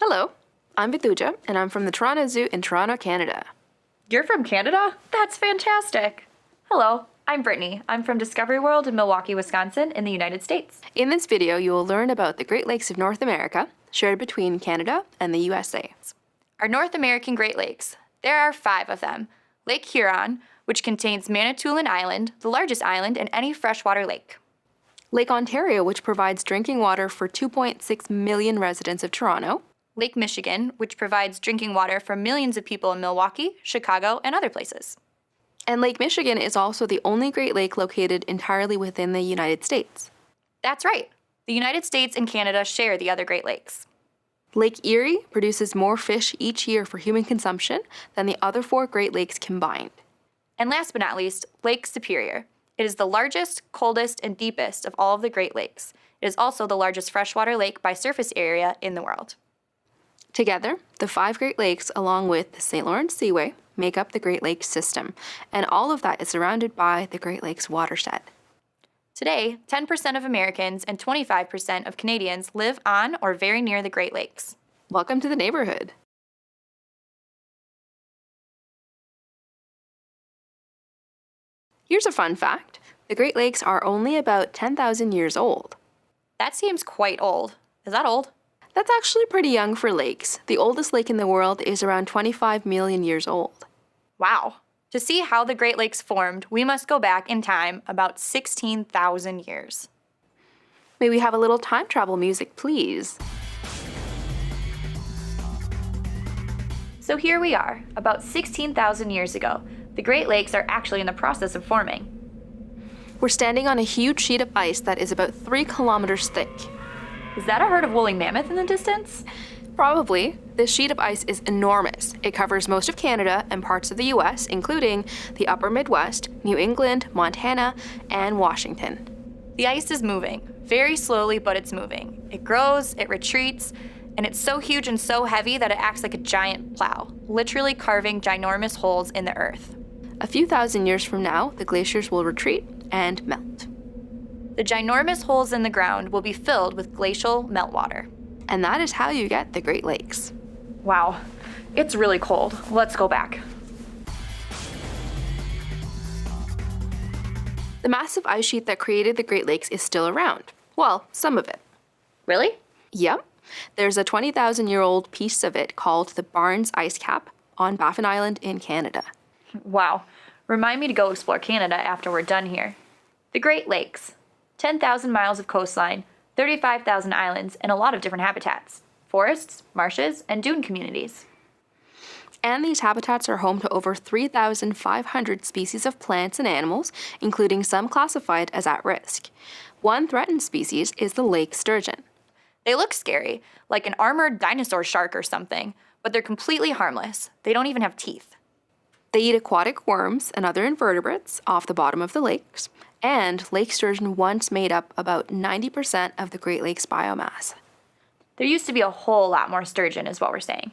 Hello, I'm Vithuja, and I'm from the Toronto Zoo in Toronto, Canada. You're from Canada? That's fantastic. Hello, I'm Brittany. I'm from Discovery World in Milwaukee, Wisconsin in the United States. In this video, you will learn about the Great Lakes of North America, shared between Canada and the USA. Our North American Great Lakes. There are 5 of them. Lake Huron, which contains Manitoulin Island, the largest island in any freshwater lake. Lake Ontario, which provides drinking water for 2.6 million residents of Toronto. Lake Michigan, which provides drinking water for millions of people in Milwaukee, Chicago, and other places. And Lake Michigan is also the only Great Lake located entirely within the United States. That's right. The United States and Canada share the other Great Lakes. Lake Erie produces more fish each year for human consumption than the other 4 Great Lakes combined. And last but not least, Lake Superior. It is the largest, coldest, and deepest of all of the Great Lakes. It is also the largest freshwater lake by surface area in the world. Together, the 5 Great Lakes, along with the St. Lawrence Seaway, make up the Great Lakes system, and all of that is surrounded by the Great Lakes watershed. Today, 10% of Americans and 25% of Canadians live on or very near the Great Lakes. Welcome to the neighborhood. Here's a fun fact. The Great Lakes are only about 10,000 years old. That seems quite old. Is that old? That's actually pretty young for lakes. The oldest lake in the world is around 25 million years old. Wow. To see how the Great Lakes formed, we must go back in time about 16,000 years. May we have a little time travel music, please? So here we are, about 16,000 years ago. The Great Lakes are actually in the process of forming. We're standing on a huge sheet of ice that is about 3 kilometers thick. Is that a herd of woolly mammoth in the distance? Probably. This sheet of ice is enormous. It covers most of Canada and parts of the US, including the upper Midwest, New England, Montana, and Washington. The ice is moving, very slowly, but it's moving. It grows, it retreats, and it's so huge and so heavy that it acts like a giant plow, literally carving ginormous holes in the earth. A few thousand years from now, the glaciers will retreat and melt. The ginormous holes in the ground will be filled with glacial meltwater. And that is how you get the Great Lakes. Wow, it's really cold. Let's go back. The massive ice sheet that created the Great Lakes is still around. Well, some of it. Really? Yep. There's a 20,000-year-old piece of it called the Barnes Ice Cap on Baffin Island in Canada. Wow. Remind me to go explore Canada after we're done here. The Great Lakes. 10,000 miles of coastline, 35,000 islands, and a lot of different habitats. Forests, marshes, and dune communities. And these habitats are home to over 3,500 species of plants and animals, including some classified as at risk. One threatened species is the lake sturgeon. They look scary, like an armored dinosaur shark or something, but they're completely harmless. They don't even have teeth. They eat aquatic worms and other invertebrates off the bottom of the lakes, and lake sturgeon once made up about 90% of the Great Lakes biomass. There used to be a whole lot more sturgeon, is what we're saying.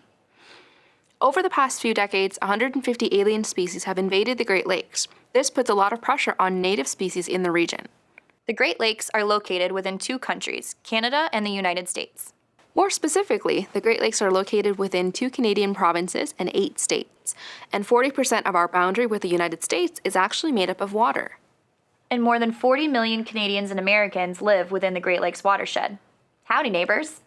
Over the past few decades, 150 alien species have invaded the Great Lakes. This puts a lot of pressure on native species in the region. The Great Lakes are located within 2 countries, Canada and the United States. More specifically, the Great Lakes are located within 2 Canadian provinces and 8 states, and 40% of our boundary with the United States is actually made up of water. And more than 40 million Canadians and Americans live within the Great Lakes watershed. Howdy, neighbors.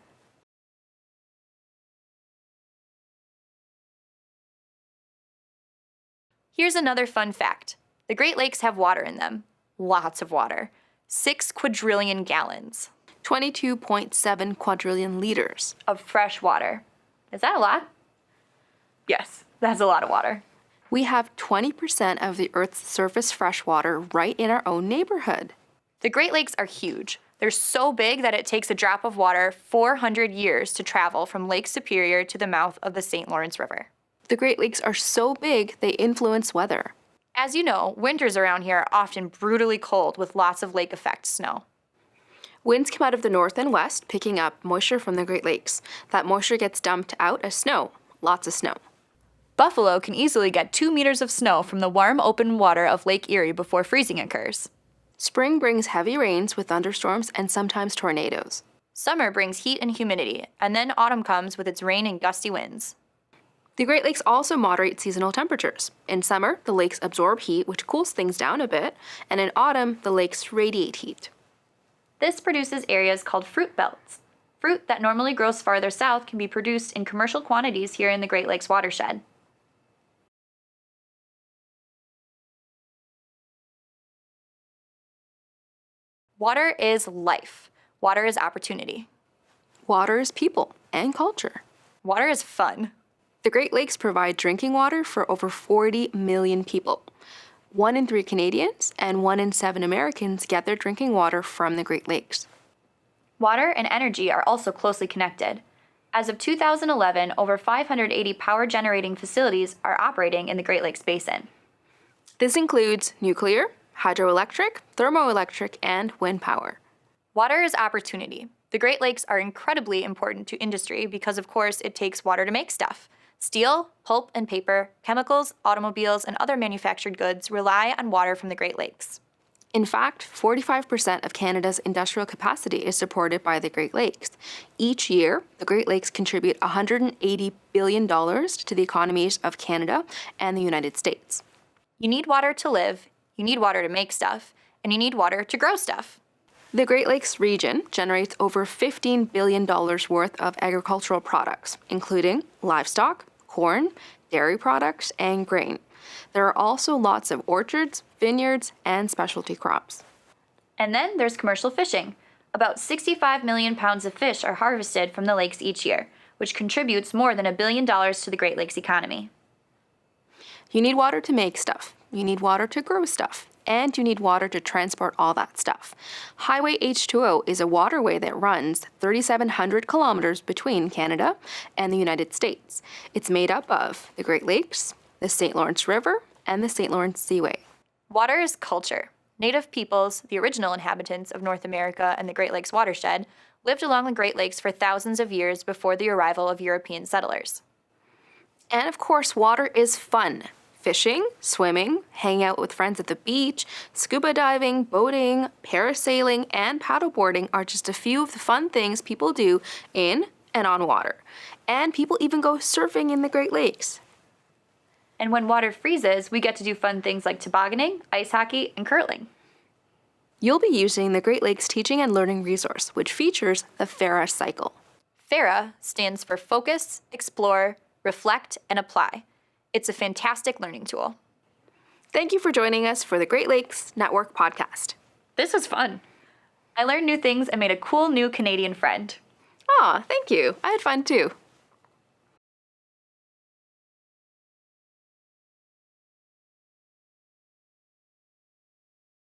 Here's another fun fact. The Great Lakes have water in them. Lots of water. 6 quadrillion gallons. 22.7 quadrillion liters. Of fresh water. Is that a lot? Yes, that's a lot of water. We have 20% of the Earth's surface freshwater right in our own neighborhood. The Great Lakes are huge. They're so big that it takes a drop of water 400 years to travel from Lake Superior to the mouth of the St. Lawrence River. The Great Lakes are so big, they influence weather. As you know, winters around here are often brutally cold with lots of lake effect snow. Winds come out of the north and west, picking up moisture from the Great Lakes. That moisture gets dumped out as snow, lots of snow. Buffalo can easily get 2 meters of snow from the warm open water of Lake Erie before freezing occurs. Spring brings heavy rains with thunderstorms and sometimes tornadoes. Summer brings heat and humidity, and then autumn comes with its rain and gusty winds. The Great Lakes also moderate seasonal temperatures. In summer, the lakes absorb heat, which cools things down a bit, and in autumn, the lakes radiate heat. This produces areas called fruit belts. Fruit that normally grows farther south can be produced in commercial quantities here in the Great Lakes watershed. Water is life. Water is opportunity. Water is people and culture. Water is fun. The Great Lakes provide drinking water for over 40 million people. 1 in 3 Canadians and 1 in 7 Americans get their drinking water from the Great Lakes. Water and energy are also closely connected. As of 2011, over 580 power generating facilities are operating in the Great Lakes Basin. This includes nuclear, hydroelectric, thermoelectric, and wind power. Water is opportunity. The Great Lakes are incredibly important to industry because, of course, it takes water to make stuff. Steel, pulp and paper, chemicals, automobiles, and other manufactured goods rely on water from the Great Lakes. In fact, 45% of Canada's industrial capacity is supported by the Great Lakes. Each year, the Great Lakes contribute $180 billion to the economies of Canada and the United States. You need water to live, you need water to make stuff, and you need water to grow stuff. The Great Lakes region generates over $15 billion worth of agricultural products, including livestock, corn, dairy products, and grain. There are also lots of orchards, vineyards, and specialty crops. And then there's commercial fishing. About 65 million pounds of fish are harvested from the lakes each year, which contributes more than $1 billion to the Great Lakes economy. You need water to make stuff. You need water to grow stuff. And you need water to transport all that stuff. Highway H2O is a waterway that runs 3,700 kilometers between Canada and the United States. It's made up of the Great Lakes, the St. Lawrence River, and the St. Lawrence Seaway. Water is culture. Native peoples, the original inhabitants of North America and the Great Lakes watershed, lived along the Great Lakes for thousands of years before the arrival of European settlers. And of course, water is fun. Fishing, swimming, hanging out with friends at the beach, scuba diving, boating, parasailing, and paddleboarding are just a few of the fun things people do in and on water. And people even go surfing in the Great Lakes. And when water freezes, we get to do fun things like tobogganing, ice hockey, and curling. You'll be using the Great Lakes Teaching and Learning Resource, which features the FARA cycle. FARA stands for Focus, Explore, Reflect, and Apply. It's a fantastic learning tool. Thank you for joining us for the Great Lakes Network podcast. This was fun. I learned new things and made a cool new Canadian friend. Aw, thank you. I had fun too.